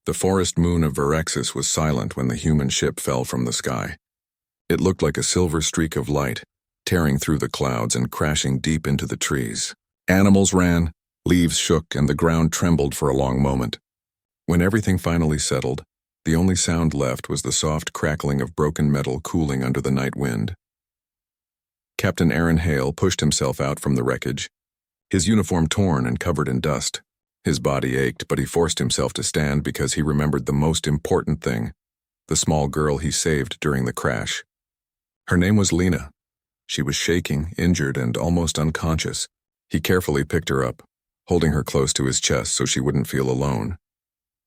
The forest moon of Verexis was silent when the human ship fell from the sky. It looked like a silver streak of light, tearing through the clouds and crashing deep into the trees. Animals ran, leaves shook, and the ground trembled for a long moment. When everything finally settled, the only sound left was the soft crackling of broken metal cooling under the night wind. Captain Aaron Hale pushed himself out from the wreckage, his uniform torn and covered in dust. His body ached, but he forced himself to stand because he remembered the most important thing, the small girl he saved during the crash. Her name was Lena. She was shaking, injured, and almost unconscious. He carefully picked her up, holding her close to his chest so she wouldn't feel alone.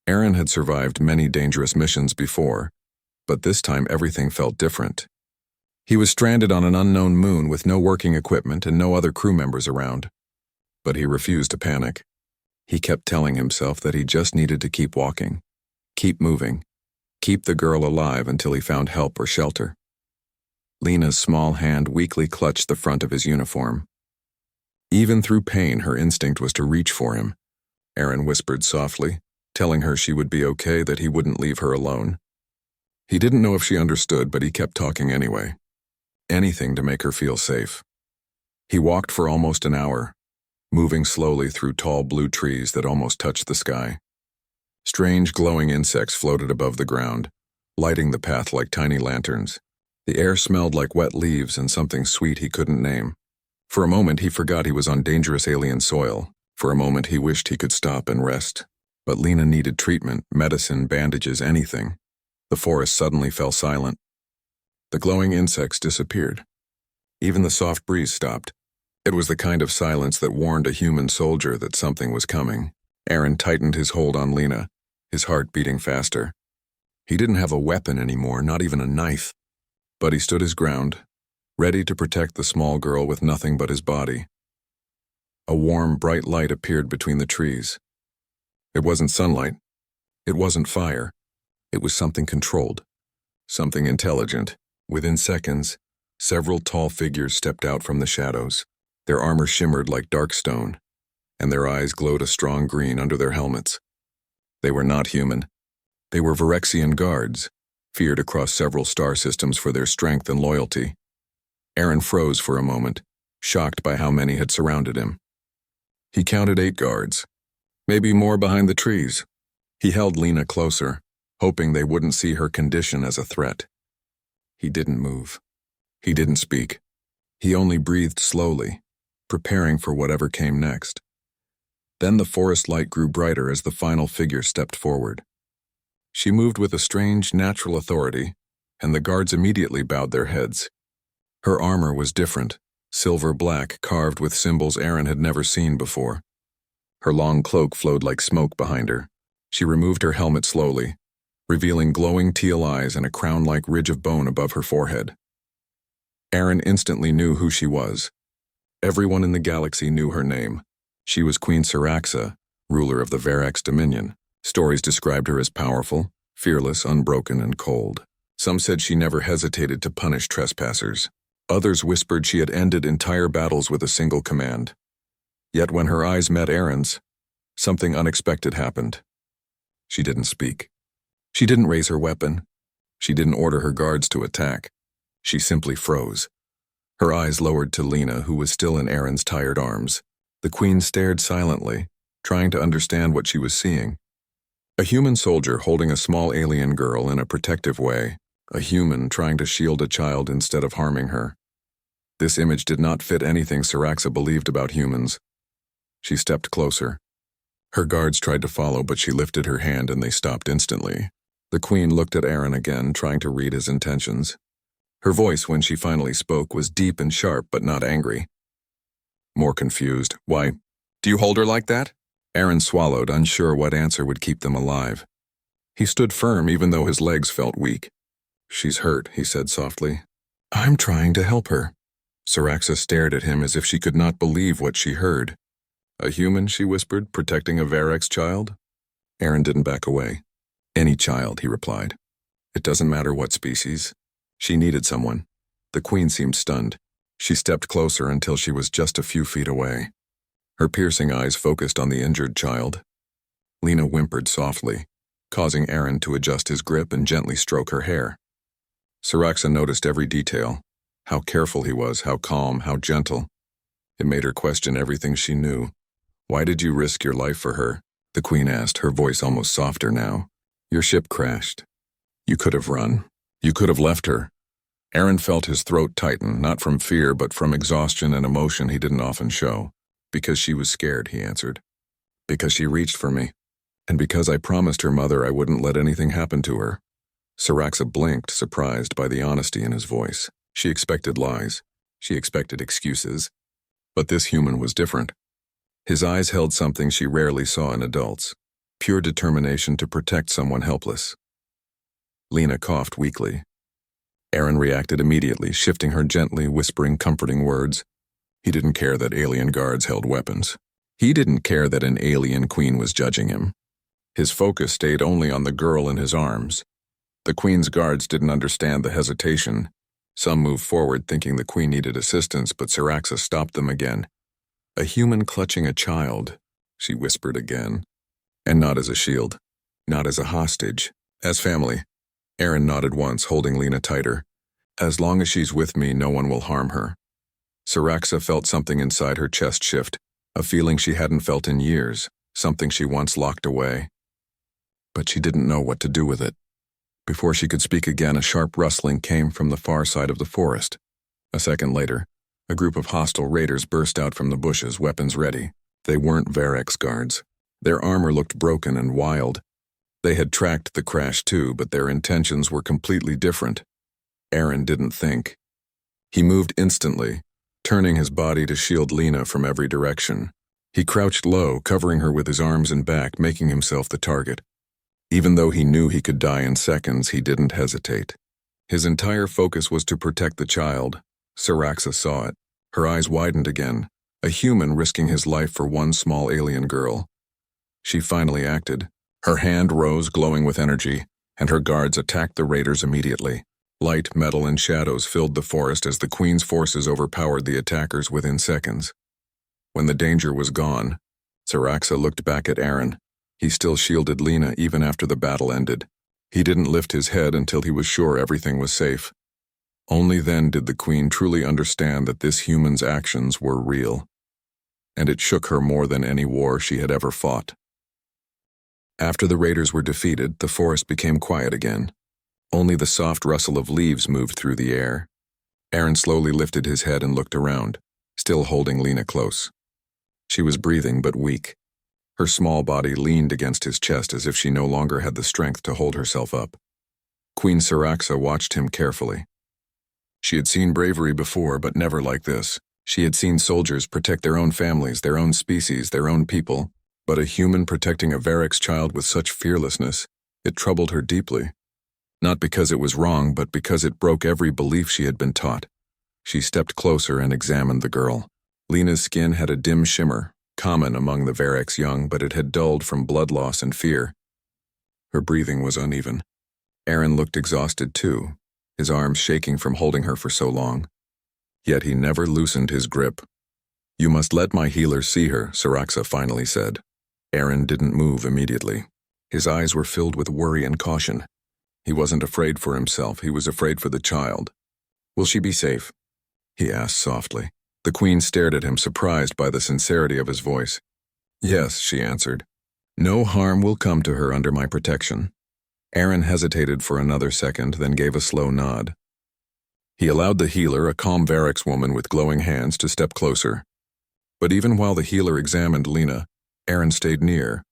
Aaron had survived many dangerous missions before, but this time everything felt different. He was stranded on an unknown moon with no working equipment and no other crew members around. But he refused to panic. He kept telling himself that he just needed to keep walking, keep moving, keep the girl alive until he found help or shelter. Lena's small hand weakly clutched the front of his uniform. Even through pain, her instinct was to reach for him. Aaron whispered softly, telling her she would be okay, that he wouldn't leave her alone. He didn't know if she understood, but he kept talking anyway. Anything to make her feel safe. He walked for almost an hour, moving slowly through tall blue trees that almost touched the sky. Strange glowing insects floated above the ground, lighting the path like tiny lanterns. The air smelled like wet leaves and something sweet he couldn't name. For a moment he forgot he was on dangerous alien soil. For a moment he wished he could stop and rest. But Lena needed treatment, medicine, bandages, anything. The forest suddenly fell silent. The glowing insects disappeared. Even the soft breeze stopped. It was the kind of silence that warned a human soldier that something was coming. Aaron tightened his hold on Lena, his heart beating faster. He didn't have a weapon anymore, not even a knife. But he stood his ground, ready to protect the small girl with nothing but his body. A warm, bright light appeared between the trees. It wasn't sunlight. It wasn't fire. It was something controlled, something intelligent. Within seconds, several tall figures stepped out from the shadows. Their armor shimmered like dark stone, and their eyes glowed a strong green under their helmets. They were not human. They were Verexian guards, feared across several star systems for their strength and loyalty. Aaron froze for a moment, shocked by how many had surrounded him. He counted 8 guards, maybe more behind the trees. He held Lena closer, hoping they wouldn't see her condition as a threat. He didn't move. He didn't speak. He only breathed slowly, preparing for whatever came next. Then the forest light grew brighter as the final figure stepped forward. She moved with a strange, natural authority, and the guards immediately bowed their heads. Her armor was different, silver-black, carved with symbols Aaron had never seen before. Her long cloak flowed like smoke behind her. She removed her helmet slowly, revealing glowing teal eyes and a crown-like ridge of bone above her forehead. Aaron instantly knew who she was. Everyone in the galaxy knew her name. She was Queen Siraxa, ruler of the Verex Dominion. Stories described her as powerful, fearless, unbroken, and cold. Some said she never hesitated to punish trespassers. Others whispered she had ended entire battles with a single command. Yet when her eyes met Aaron's, something unexpected happened. She didn't speak. She didn't raise her weapon. She didn't order her guards to attack. She simply froze. Her eyes lowered to Lena, who was still in Aaron's tired arms. The queen stared silently, trying to understand what she was seeing. A human soldier holding a small alien girl in a protective way, a human trying to shield a child instead of harming her. This image did not fit anything Siraxa believed about humans. She stepped closer. Her guards tried to follow, but she lifted her hand and they stopped instantly. The queen looked at Aaron again, trying to read his intentions. Her voice, when she finally spoke, was deep and sharp, but not angry. More confused. Why, do you hold her like that? Aaron swallowed, unsure what answer would keep them alive. He stood firm even though his legs felt weak. She's hurt, he said softly. I'm trying to help her. Siraxa stared at him as if she could not believe what she heard. A human, she whispered, protecting a Verex child? Aaron didn't back away. Any child, he replied. It doesn't matter what species. She needed someone. The queen seemed stunned. She stepped closer until she was just a few feet away. Her piercing eyes focused on the injured child. Lena whimpered softly, causing Aaron to adjust his grip and gently stroke her hair. Siraxa noticed every detail, how careful he was, how calm, how gentle. It made her question everything she knew. "Why did you risk your life for her?" the queen asked, her voice almost softer now. "Your ship crashed. You could have run. You could have left her." Aaron felt his throat tighten, not from fear but from exhaustion and emotion he didn't often show. "Because she was scared," he answered. "Because she reached for me. And because I promised her mother I wouldn't let anything happen to her." Siraxa blinked, surprised by the honesty in his voice. She expected lies. She expected excuses. But this human was different. His eyes held something she rarely saw in adults: pure determination to protect someone helpless. Lena coughed weakly. Aaron reacted immediately, shifting her gently, whispering comforting words. He didn't care that alien guards held weapons. He didn't care that an alien queen was judging him. His focus stayed only on the girl in his arms. The queen's guards didn't understand the hesitation. Some moved forward thinking the queen needed assistance, but Siraxa stopped them again. "A human clutching a child," she whispered again. "And not as a shield. Not as a hostage. As family." Aaron nodded once, holding Lena tighter. "As long as she's with me, no one will harm her." Siraxa felt something inside her chest shift, a feeling she hadn't felt in years, something she once locked away. But she didn't know what to do with it. Before she could speak again, a sharp rustling came from the far side of the forest. A second later, a group of hostile raiders burst out from the bushes, weapons ready. They weren't Varex guards. Their armor looked broken and wild. They had tracked the crash too, but their intentions were completely different. Aaron didn't think. He moved instantly, turning his body to shield Lena from every direction. He crouched low, covering her with his arms and back, making himself the target. Even though he knew he could die in seconds, he didn't hesitate. His entire focus was to protect the child. Siraxa saw it. Her eyes widened again. A human risking his life for one small alien girl. She finally acted. Her hand rose, glowing with energy, and her guards attacked the raiders immediately. Light, metal, and shadows filled the forest as the queen's forces overpowered the attackers within seconds. When the danger was gone, Siraxa looked back at Aaron. He still shielded Lena even after the battle ended. He didn't lift his head until he was sure everything was safe. Only then did the queen truly understand that this human's actions were real. And it shook her more than any war she had ever fought. After the raiders were defeated, the forest became quiet again. Only the soft rustle of leaves moved through the air. Aaron slowly lifted his head and looked around, still holding Lena close. She was breathing but weak. Her small body leaned against his chest as if she no longer had the strength to hold herself up. Queen Siraxa watched him carefully. She had seen bravery before, but never like this. She had seen soldiers protect their own families, their own species, their own people, but a human protecting a Varex child with such fearlessness, it troubled her deeply. Not because it was wrong, but because it broke every belief she had been taught. She stepped closer and examined the girl. Lena's skin had a dim shimmer, common among the Varex young, but it had dulled from blood loss and fear. Her breathing was uneven. Aaron looked exhausted too, his arms shaking from holding her for so long. Yet he never loosened his grip. "You must let my healer see her," Siraxa finally said. Aaron didn't move immediately. His eyes were filled with worry and caution. He wasn't afraid for himself, he was afraid for the child. "Will she be safe?" he asked softly. The queen stared at him, surprised by the sincerity of his voice. "Yes," she answered. "No harm will come to her under my protection." Aaron hesitated for another second, then gave a slow nod. He allowed the healer, a calm Varex woman with glowing hands, to step closer. But even while the healer examined Lena, Aaron stayed near,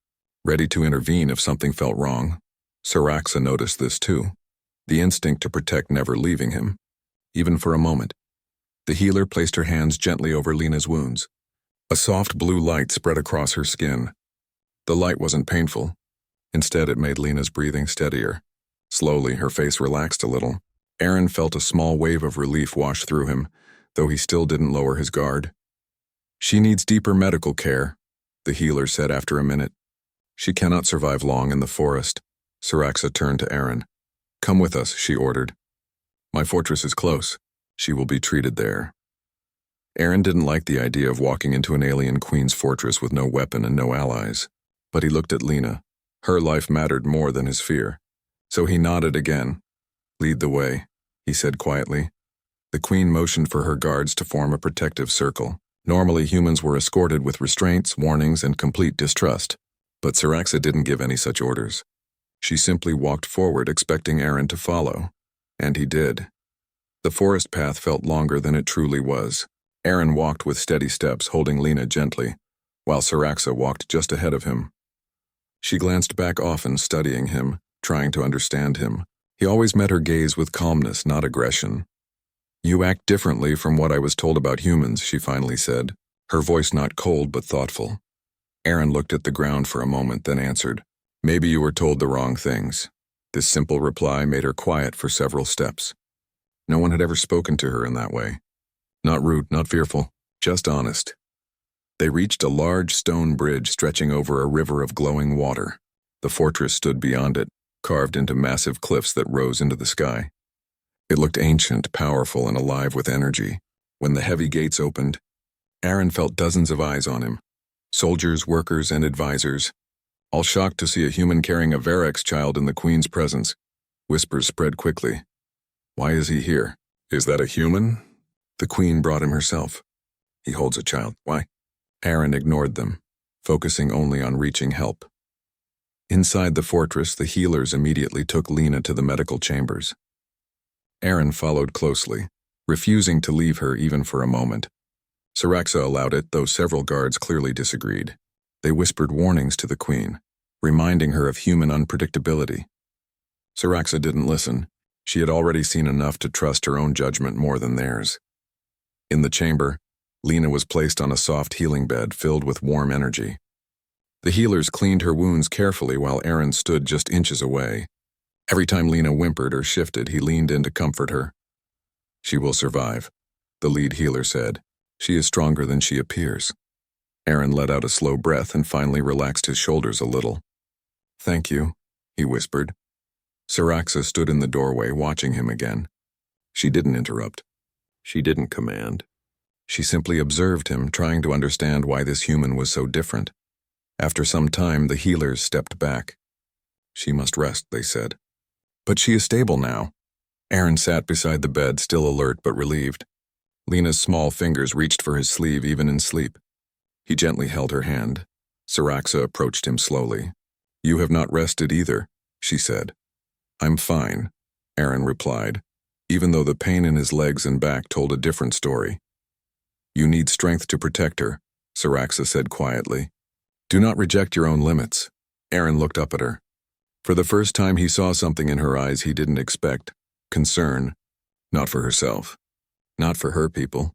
ready to intervene if something felt wrong. Siraxa noticed this too, the instinct to protect never leaving him, even for a moment. The healer placed her hands gently over Lena's wounds. A soft blue light spread across her skin. The light wasn't painful. Instead, it made Lena's breathing steadier. Slowly, her face relaxed a little. Aaron felt a small wave of relief wash through him, though he still didn't lower his guard. "She needs deeper medical care," the healer said after a minute. "She cannot survive long in the forest." Siraxa turned to Aaron. "Come with us," she ordered. "My fortress is close. She will be treated there." Aaron didn't like the idea of walking into an alien queen's fortress with no weapon and no allies, but he looked at Lena. Her life mattered more than his fear. So he nodded again. "Lead the way," he said quietly. The queen motioned for her guards to form a protective circle. Normally, humans were escorted with restraints, warnings, and complete distrust. But Siraxa didn't give any such orders. She simply walked forward, expecting Aaron to follow. And he did. The forest path felt longer than it truly was. Aaron walked with steady steps, holding Lena gently, while Siraxa walked just ahead of him. She glanced back often, studying him, trying to understand him. He always met her gaze with calmness, not aggression. "You act differently from what I was told about humans," she finally said, her voice not cold but thoughtful. Aaron looked at the ground for a moment, then answered, "Maybe you were told the wrong things." This simple reply made her quiet for several steps. No one had ever spoken to her in that way. Not rude, not fearful, just honest. They reached a large stone bridge stretching over a river of glowing water. The fortress stood beyond it, carved into massive cliffs that rose into the sky. It looked ancient, powerful, and alive with energy. When the heavy gates opened, Aaron felt dozens of eyes on him. Soldiers, workers, and advisors, all shocked to see a human carrying a Varex child in the queen's presence. Whispers spread quickly. "Why is he here? Is that a human?" "The queen brought him herself. He holds a child. Why?" Aaron ignored them, focusing only on reaching help. Inside the fortress, the healers immediately took Lena to the medical chambers. Aaron followed closely, refusing to leave her even for a moment. Siraxa allowed it, though several guards clearly disagreed. They whispered warnings to the queen, reminding her of human unpredictability. Siraxa didn't listen. She had already seen enough to trust her own judgment more than theirs. In the chamber, Lena was placed on a soft healing bed filled with warm energy. The healers cleaned her wounds carefully while Aaron stood just inches away. Every time Lena whimpered or shifted, he leaned in to comfort her. "She will survive," the lead healer said. "She is stronger than she appears." Aaron let out a slow breath and finally relaxed his shoulders a little. "Thank you," he whispered. Siraxa stood in the doorway, watching him again. She didn't interrupt. She didn't command. She simply observed him, trying to understand why this human was so different. After some time, the healers stepped back. "She must rest," they said. "But she is stable now." Aaron sat beside the bed, still alert but relieved. Lena's small fingers reached for his sleeve even in sleep. He gently held her hand. Siraxa approached him slowly. "You have not rested either," she said. "I'm fine," Aaron replied, even though the pain in his legs and back told a different story. "You need strength to protect her," Siraxa said quietly. "Do not reject your own limits." Aaron looked up at her. For the first time, he saw something in her eyes he didn't expect. Concern. Not for herself. Not for her people.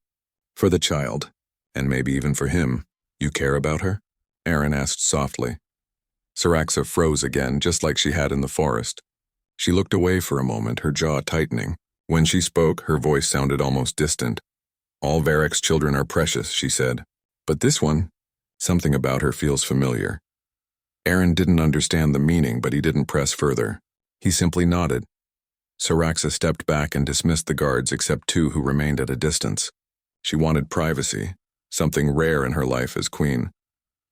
For the child. And maybe even for him. "You care about her?" Aaron asked softly. Siraxa froze again, just like she had in the forest. She looked away for a moment, her jaw tightening. When she spoke, her voice sounded almost distant. "All Varex children are precious," she said. "But this one, something about her feels familiar." Aaron didn't understand the meaning, but he didn't press further. He simply nodded. Siraxa stepped back and dismissed the guards except two who remained at a distance. She wanted privacy, something rare in her life as queen.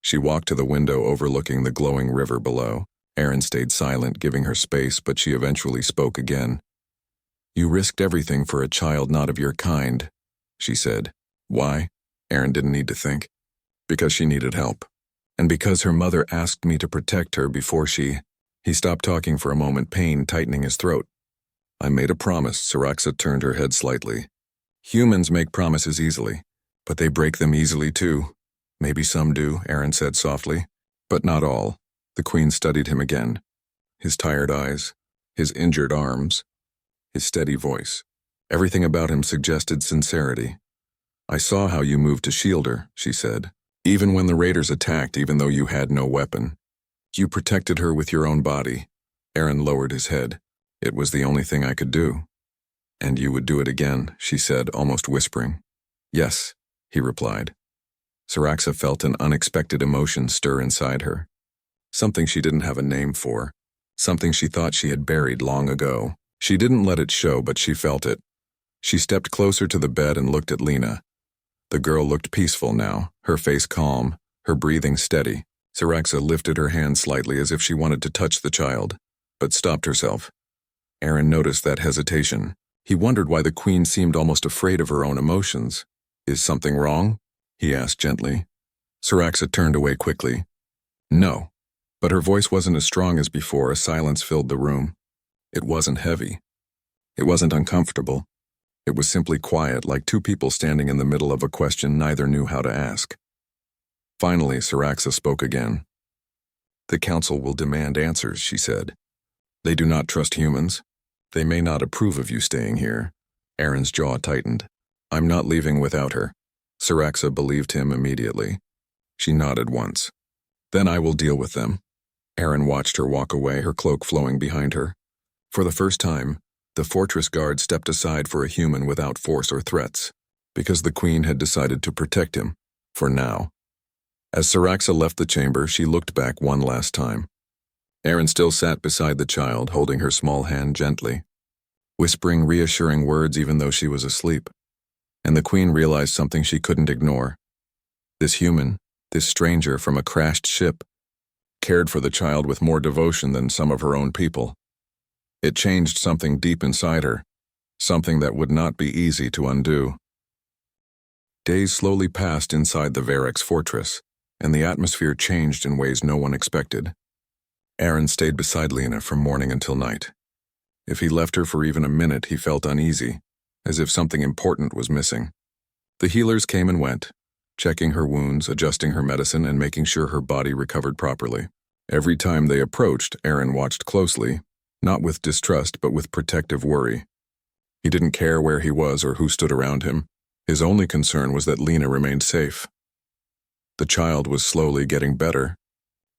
She walked to the window overlooking the glowing river below. Aaron stayed silent, giving her space, but she eventually spoke again. "You risked everything for a child not of your kind," she said. "Why?" Aaron didn't need to think. "Because she needed help. And because her mother asked me to protect her before she—" He stopped talking for a moment, pain tightening his throat. "I made a promise," Siraxa turned her head slightly. "Humans make promises easily, but they break them easily too." "Maybe some do," Aaron said softly. "But not all." The queen studied him again. His tired eyes, his injured arms, his steady voice. Everything about him suggested sincerity. "I saw how you moved to shield her," she said. "Even when the raiders attacked, even though you had no weapon. You protected her with your own body." Aaron lowered his head. "It was the only thing I could do." "And you would do it again," she said, almost whispering. "Yes," he replied. Siraxa felt an unexpected emotion stir inside her. Something she didn't have a name for. Something she thought she had buried long ago. She didn't let it show, but she felt it. She stepped closer to the bed and looked at Lena. The girl looked peaceful now, her face calm, her breathing steady. Siraxa lifted her hand slightly as if she wanted to touch the child, but stopped herself. Aaron noticed that hesitation. He wondered why the queen seemed almost afraid of her own emotions. "Is something wrong?" he asked gently. Siraxa turned away quickly. "No." But her voice wasn't as strong as before. A silence filled the room. It wasn't heavy. It wasn't uncomfortable. It was simply quiet, like two people standing in the middle of a question neither knew how to ask. Finally, Siraxa spoke again. "The council will demand answers," she said. "They do not trust humans. They may not approve of you staying here." Aaron's jaw tightened. "I'm not leaving without her." Siraxa believed him immediately. She nodded once. "Then I will deal with them." Aaron watched her walk away, her cloak flowing behind her. For the first time, the fortress guard stepped aside for a human without force or threats, because the queen had decided to protect him, for now. As Siraxa left the chamber, she looked back one last time. Aaron still sat beside the child, holding her small hand gently, whispering reassuring words even though she was asleep. And the queen realized something she couldn't ignore. This human, this stranger from a crashed ship, cared for the child with more devotion than some of her own people. It changed something deep inside her, something that would not be easy to undo. Days slowly passed inside the Varix fortress, and the atmosphere changed in ways no one expected. Aaron stayed beside Lena from morning until night. If he left her for even a minute, he felt uneasy, as if something important was missing. The healers came and went, checking her wounds, adjusting her medicine, and making sure her body recovered properly. Every time they approached, Aaron watched closely, not with distrust but with protective worry. He didn't care where he was or who stood around him. His only concern was that Lena remained safe. The child was slowly getting better.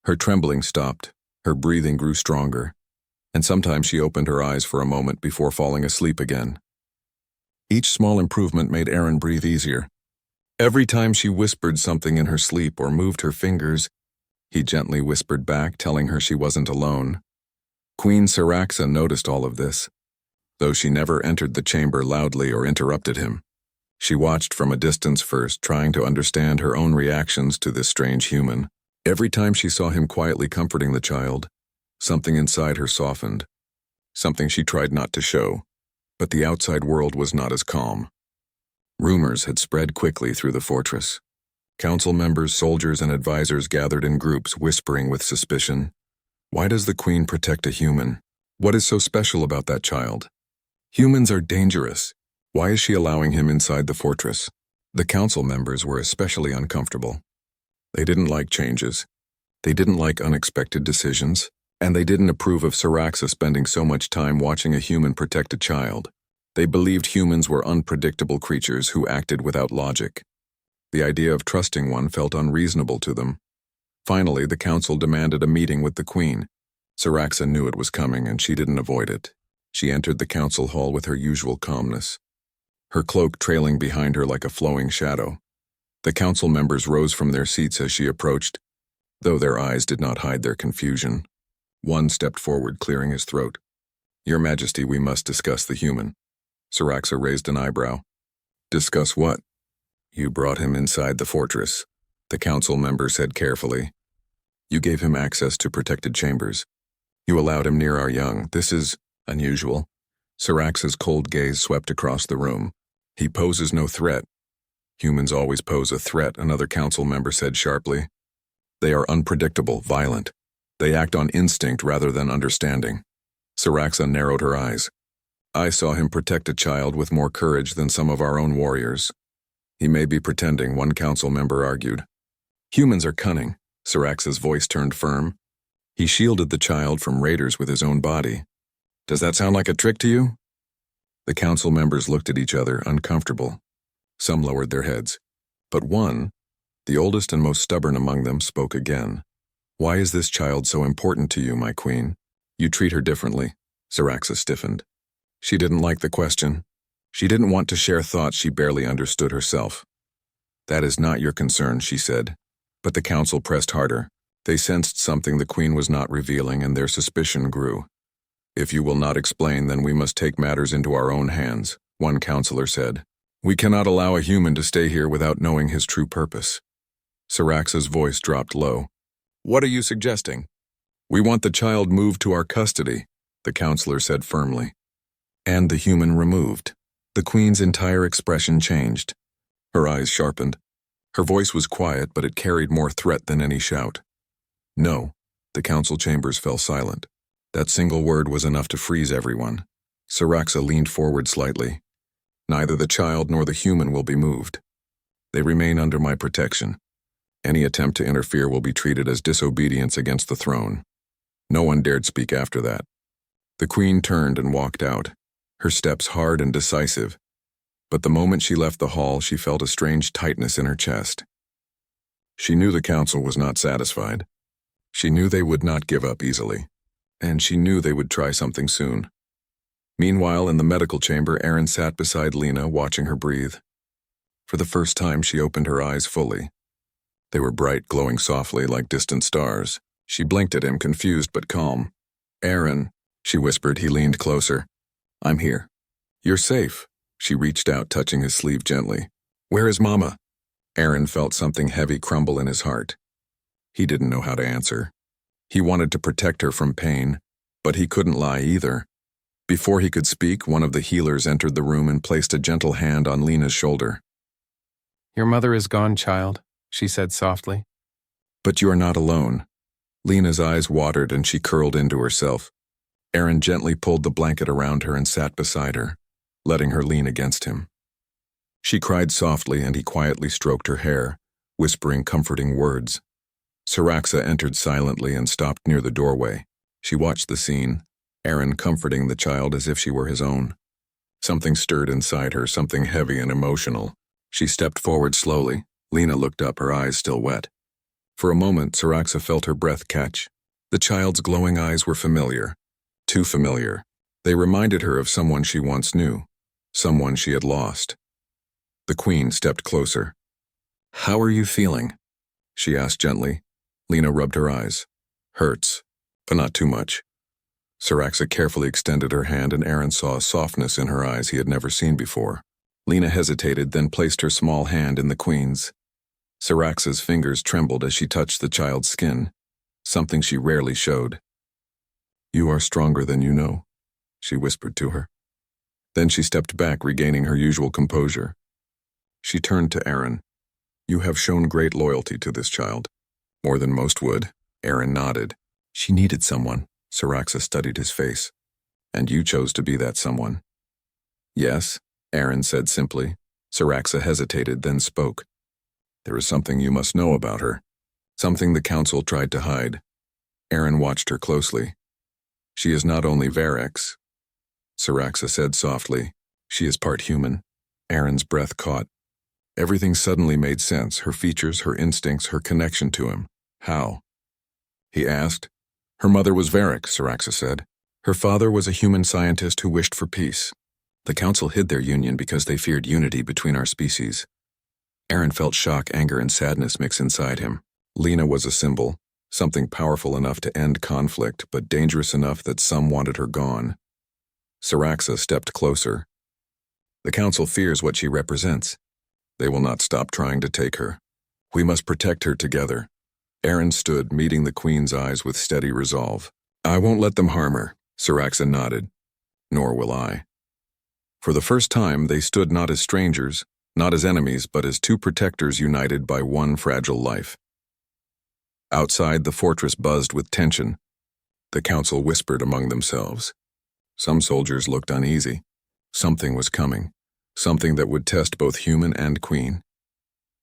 Her trembling stopped, her breathing grew stronger, and sometimes she opened her eyes for a moment before falling asleep again. Each small improvement made Aaron breathe easier. Every time she whispered something in her sleep or moved her fingers, he gently whispered back, telling her she wasn't alone. Queen Siraxa noticed all of this, though she never entered the chamber loudly or interrupted him. She watched from a distance first, trying to understand her own reactions to this strange human. Every time she saw him quietly comforting the child, something inside her softened, something she tried not to show, but the outside world was not as calm. Rumors had spread quickly through the fortress. Council members, soldiers, and advisors gathered in groups, whispering with suspicion. Why does the queen protect a human? What is so special about that child? Humans are dangerous. Why is she allowing him inside the fortress? The council members were especially uncomfortable. They didn't like changes. They didn't like unexpected decisions. And they didn't approve of Siraxa spending so much time watching a human protect a child. They believed humans were unpredictable creatures who acted without logic. The idea of trusting one felt unreasonable to them. Finally, the council demanded a meeting with the queen. Siraxa knew it was coming, and she didn't avoid it. She entered the council hall with her usual calmness, her cloak trailing behind her like a flowing shadow. The council members rose from their seats as she approached, though their eyes did not hide their confusion. One stepped forward, clearing his throat. "Your Majesty, we must discuss the human." Siraxa raised an eyebrow. "Discuss what?" "You brought him inside the fortress," the council member said carefully. "You gave him access to protected chambers. You allowed him near our young. This is unusual." Siraxa's cold gaze swept across the room. "He poses no threat." "Humans always pose a threat," another council member said sharply. "They are unpredictable, violent. They act on instinct rather than understanding." Siraxa narrowed her eyes. "I saw him protect a child with more courage than some of our own warriors." "He may be pretending," one council member argued. "Humans are cunning." Siraxa's voice turned firm. "He shielded the child from raiders with his own body. Does that sound like a trick to you?" The council members looked at each other, uncomfortable. Some lowered their heads. But one, the oldest and most stubborn among them, spoke again. "Why is this child so important to you, my queen?" "You treat her differently." Siraxa stiffened. She didn't like the question. She didn't want to share thoughts she barely understood herself. "That is not your concern," she said. But the council pressed harder. They sensed something the queen was not revealing, and their suspicion grew. "If you will not explain, then we must take matters into our own hands," one counselor said. "We cannot allow a human to stay here without knowing his true purpose." Siraxa's voice dropped low. What are you suggesting? We want the child moved to our custody, the counselor said firmly. And the human removed. The queen's entire expression changed. Her eyes sharpened. Her voice was quiet, but it carried more threat than any shout. No, the council chambers fell silent. That single word was enough to freeze everyone. Siraxa leaned forward slightly. Neither the child nor the human will be moved. They remain under my protection. Any attempt to interfere will be treated as disobedience against the throne. No one dared speak after that. The queen turned and walked out, her steps hard and decisive. But the moment she left the hall, she felt a strange tightness in her chest. She knew the council was not satisfied. She knew they would not give up easily. And she knew they would try something soon. Meanwhile, in the medical chamber, Erin sat beside Lena, watching her breathe. For the first time, she opened her eyes fully. They were bright, glowing softly like distant stars. She blinked at him, confused but calm. "Erin," she whispered. He leaned closer. "I'm here." "You're safe." She reached out, touching his sleeve gently. "Where is Mama?" Erin felt something heavy crumble in his heart. He didn't know how to answer. He wanted to protect her from pain, but he couldn't lie either. Before he could speak, one of the healers entered the room and placed a gentle hand on Lena's shoulder. "Your mother is gone, child," she said softly. "But you are not alone." Lena's eyes watered and she curled into herself. Erin gently pulled the blanket around her and sat beside her, letting her lean against him. She cried softly and he quietly stroked her hair, whispering comforting words. Siraxa entered silently and stopped near the doorway. She watched the scene, Erin comforting the child as if she were his own. Something stirred inside her, something heavy and emotional. She stepped forward slowly. Lena looked up, her eyes still wet. For a moment, Siraxa felt her breath catch. The child's glowing eyes were familiar. Too familiar. They reminded her of someone she once knew, someone she had lost. The queen stepped closer. "How are you feeling?" she asked gently. Lena rubbed her eyes. "Hurts, but not too much." Siraxa carefully extended her hand and Erin saw a softness in her eyes he had never seen before. Lena hesitated, then placed her small hand in the queen's. Siraxa's fingers trembled as she touched the child's skin, something she rarely showed. "You are stronger than you know," she whispered to her. Then she stepped back, regaining her usual composure. She turned to Erin. "You have shown great loyalty to this child. More than most would." Erin nodded. "She needed someone." Siraxa studied his face. "And you chose to be that someone." "Yes," Erin said simply. Siraxa hesitated, then spoke. "There is something you must know about her. Something the council tried to hide." Erin watched her closely. "She is not only Varex," Siraxa said softly. "She is part human." Erin's breath caught. Everything suddenly made sense, her features, her instincts, her connection to him. "How?" he asked. "Her mother was Varex," Siraxa said. "Her father was a human scientist who wished for peace. The council hid their union because they feared unity between our species." Erin felt shock, anger, and sadness mix inside him. Lena was a symbol, something powerful enough to end conflict, but dangerous enough that some wanted her gone. Siraxa stepped closer. "The council fears what she represents. They will not stop trying to take her. We must protect her together." Erin stood, meeting the queen's eyes with steady resolve. "I won't let them harm her," Siraxa nodded. "Nor will I." For the first time, they stood not as strangers, not as enemies, but as two protectors united by one fragile life. Outside, the fortress buzzed with tension. The council whispered among themselves. Some soldiers looked uneasy. Something was coming, something that would test both human and queen.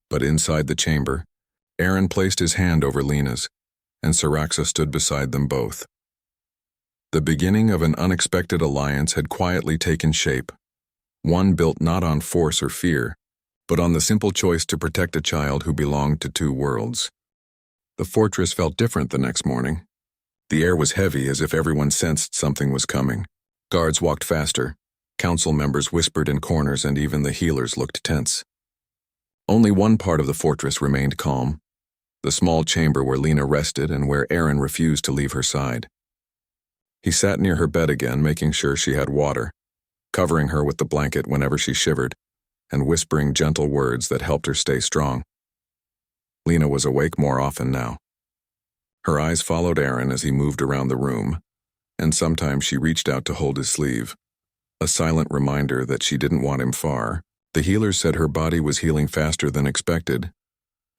But inside the chamber, Erin placed his hand over Lena's, and Siraxa stood beside them both. The beginning of an unexpected alliance had quietly taken shape, one built not on force or fear, but on the simple choice to protect a child who belonged to two worlds. The fortress felt different the next morning. The air was heavy, as if everyone sensed something was coming. Guards walked faster, council members whispered in corners, and even the healers looked tense. Only one part of the fortress remained calm, the small chamber where Lena rested and where Erin refused to leave her side. He sat near her bed again, making sure she had water, covering her with the blanket whenever she shivered, and whispering gentle words that helped her stay strong. Lena was awake more often now. Her eyes followed Aaron as he moved around the room, and sometimes she reached out to hold his sleeve, a silent reminder that she didn't want him far. The healers said her body was healing faster than expected,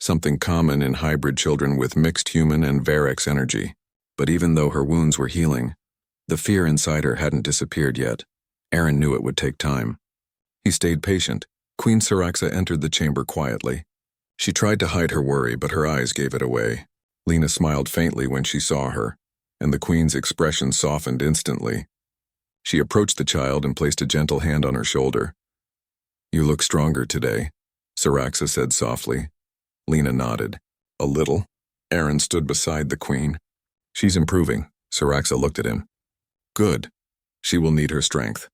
something common in hybrid children with mixed human and Varex energy. But even though her wounds were healing, the fear inside her hadn't disappeared yet. Aaron knew it would take time. He stayed patient. Queen Siraxa entered the chamber quietly. She tried to hide her worry, but her eyes gave it away. Lena smiled faintly when she saw her, and the queen's expression softened instantly. She approached the child and placed a gentle hand on her shoulder. "You look stronger today," Siraxa said softly. Lena nodded. "A little." Aaron stood beside the queen. "She's improving." Siraxa looked at him. "Good. She will need her strength."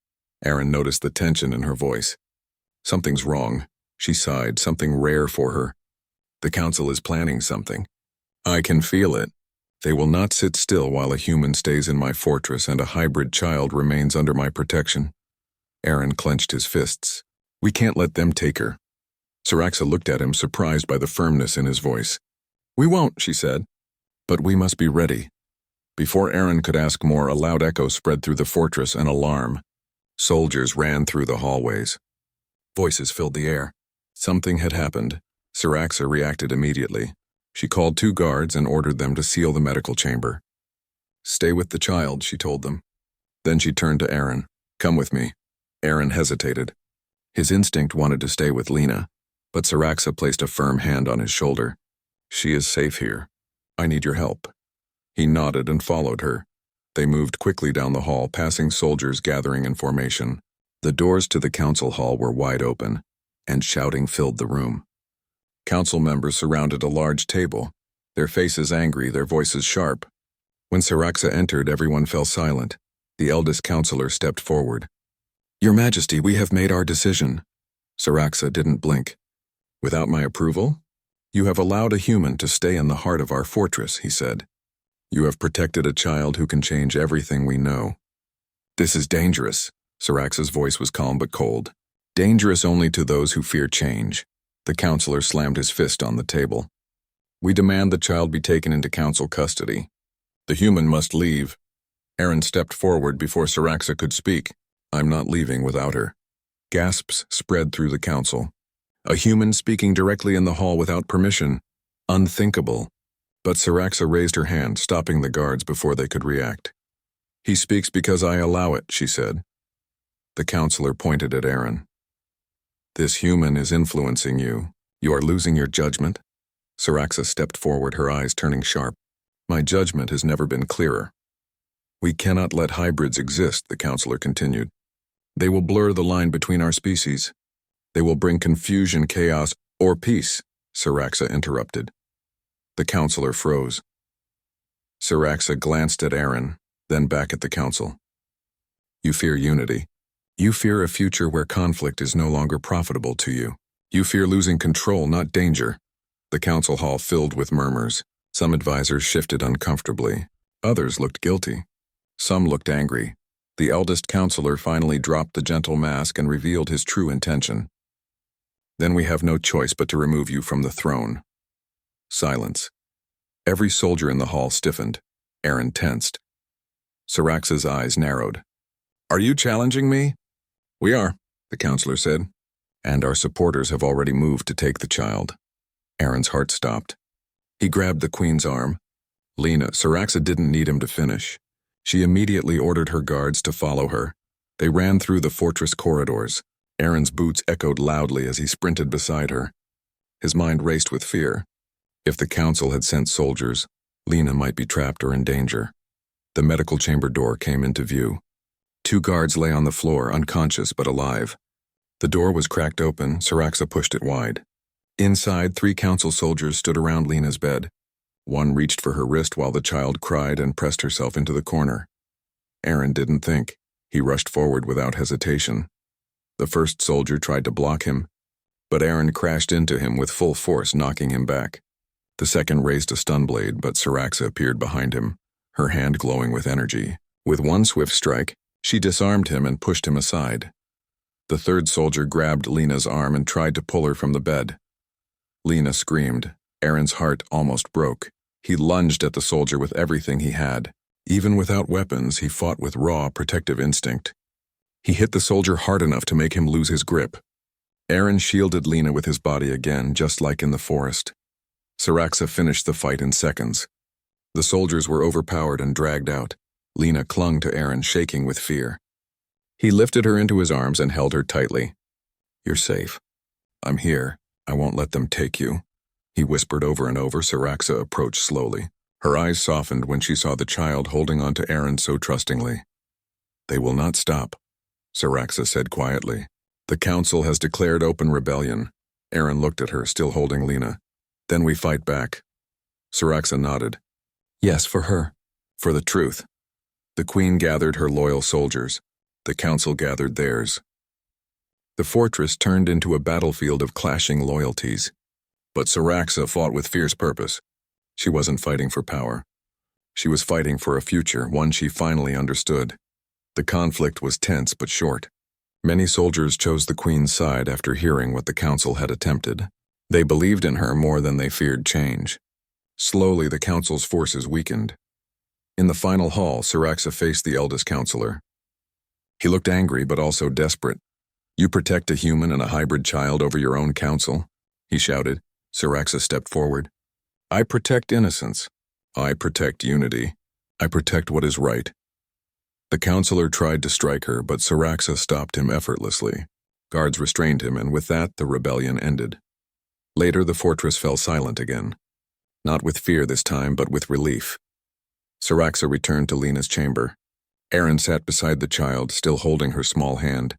Aaron noticed the tension in her voice. "Something's wrong," she sighed, "something rare for her. The council is planning something. I can feel it. They will not sit still while a human stays in my fortress and a hybrid child remains under my protection." Aaron clenched his fists. "We can't let them take her." Siraxa looked at him, surprised by the firmness in his voice. "We won't," she said. "But we must be ready." Before Aaron could ask more, a loud echo spread through the fortress, an alarm. Soldiers ran through the hallways. Voices filled the air. Something had happened. Siraxa reacted immediately. She called 2 guards and ordered them to seal the medical chamber. "Stay with the child," she told them. Then she turned to Aaron. "Come with me." Aaron hesitated. His instinct wanted to stay with Lena, but Siraxa placed a firm hand on his shoulder. "She is safe here. I need your help." He nodded and followed her. They moved quickly down the hall, passing soldiers gathering in formation. The doors to the council hall were wide open, and shouting filled the room. Council members surrounded a large table, their faces angry, their voices sharp. When Siraxa entered, everyone fell silent. The eldest counselor stepped forward. "Your Majesty, we have made our decision." Siraxa didn't blink. "Without my approval? You have allowed a human to stay in the heart of our fortress," he said. "You have protected a child who can change everything we know." "This is dangerous." Siraxa's voice was calm but cold. "Dangerous only to those who fear change." The counselor slammed his fist on the table. "We demand the child be taken into council custody. The human must leave." Aaron stepped forward before Siraxa could speak. "I'm not leaving without her." Gasps spread through the council. A human speaking directly in the hall without permission. Unthinkable. But Siraxa raised her hand, stopping the guards before they could react. "He speaks because I allow it," she said. The counselor pointed at Aaron. "This human is influencing you. You are losing your judgment." Siraxa stepped forward, her eyes turning sharp. "My judgment has never been clearer." "We cannot let hybrids exist," the counselor continued. "They will blur the line between our species. They will bring confusion, chaos, or peace," Siraxa interrupted. The counselor froze. Siraxa glanced at Aaron, then back at the council. "You fear unity. You fear a future where conflict is no longer profitable to you. You fear losing control, not danger." The council hall filled with murmurs. Some advisors shifted uncomfortably. Others looked guilty. Some looked angry. The eldest counselor finally dropped the gentle mask and revealed his true intention. "Then we have no choice but to remove you from the throne." Silence. Every soldier in the hall stiffened. Aaron tensed. Siraxa's eyes narrowed. "Are you challenging me?" "We are," the counselor said. "And our supporters have already moved to take the child." Aaron's heart stopped. He grabbed the queen's arm. "Lena," Siraxa didn't need him to finish. She immediately ordered her guards to follow her. They ran through the fortress corridors. Aaron's boots echoed loudly as he sprinted beside her. His mind raced with fear. If the council had sent soldiers, Lena might be trapped or in danger. The medical chamber door came into view. 2 guards lay on the floor, unconscious but alive. The door was cracked open. Siraxa pushed it wide. Inside, 3 council soldiers stood around Lena's bed. One reached for her wrist while the child cried and pressed herself into the corner. Aaron didn't think. He rushed forward without hesitation. The first soldier tried to block him, but Aaron crashed into him with full force, knocking him back. The second raised a stun blade, but Siraxa appeared behind him, her hand glowing with energy. With one swift strike, she disarmed him and pushed him aside. The third soldier grabbed Lena's arm and tried to pull her from the bed. Lena screamed. Aaron's heart almost broke. He lunged at the soldier with everything he had. Even without weapons, he fought with raw, protective instinct. He hit the soldier hard enough to make him lose his grip. Aaron shielded Lena with his body again, just like in the forest. Siraxa finished the fight in seconds. The soldiers were overpowered and dragged out. Lena clung to Aaron, shaking with fear. He lifted her into his arms and held her tightly. "You're safe. I'm here. I won't let them take you," he whispered over and over. Siraxa approached slowly. Her eyes softened when she saw the child holding on to Aaron so trustingly. "They will not stop," Siraxa said quietly. "The council has declared open rebellion." Aaron looked at her, still holding Lena. "Then we fight back." Siraxa nodded. "Yes, for her. For the truth." The queen gathered her loyal soldiers. The council gathered theirs. The fortress turned into a battlefield of clashing loyalties. But Siraxa fought with fierce purpose. She wasn't fighting for power. She was fighting for a future, one she finally understood. The conflict was tense but short. Many soldiers chose the queen's side after hearing what the council had attempted. They believed in her more than they feared change. Slowly, the council's forces weakened. In the final hall, Siraxa faced the eldest counselor. He looked angry but also desperate. "You protect a human and a hybrid child over your own council?" he shouted. Siraxa stepped forward. "I protect innocence. I protect unity. I protect what is right." The counselor tried to strike her, but Siraxa stopped him effortlessly. Guards restrained him, and with that, the rebellion ended. Later, the fortress fell silent again. Not with fear this time, but with relief. Siraxa returned to Lena's chamber. Aaron sat beside the child, still holding her small hand.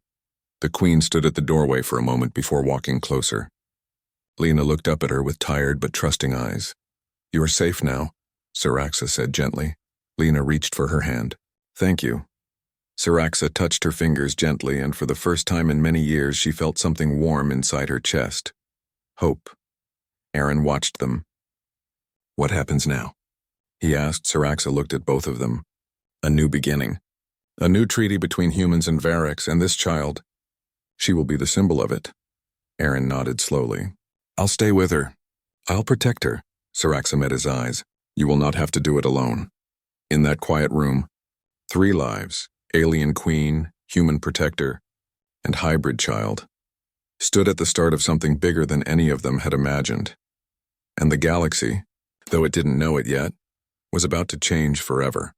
The queen stood at the doorway for a moment before walking closer. Lena looked up at her with tired but trusting eyes. "You are safe now," Siraxa said gently. Lena reached for her hand. "Thank you." Siraxa touched her fingers gently, and for the first time in many years she felt something warm inside her chest. Hope. Aaron watched them. "What happens now?" he asked. Siraxa looked at both of them. "A new beginning. A new treaty between humans and Variks, and this child. She will be the symbol of it." Aaron nodded slowly. "I'll stay with her. I'll protect her." Siraxa met his eyes. "You will not have to do it alone." In that quiet room, 3 lives, alien queen, human protector, and hybrid child, stood at the start of something bigger than any of them had imagined. And the galaxy, though it didn't know it yet, was about to change forever.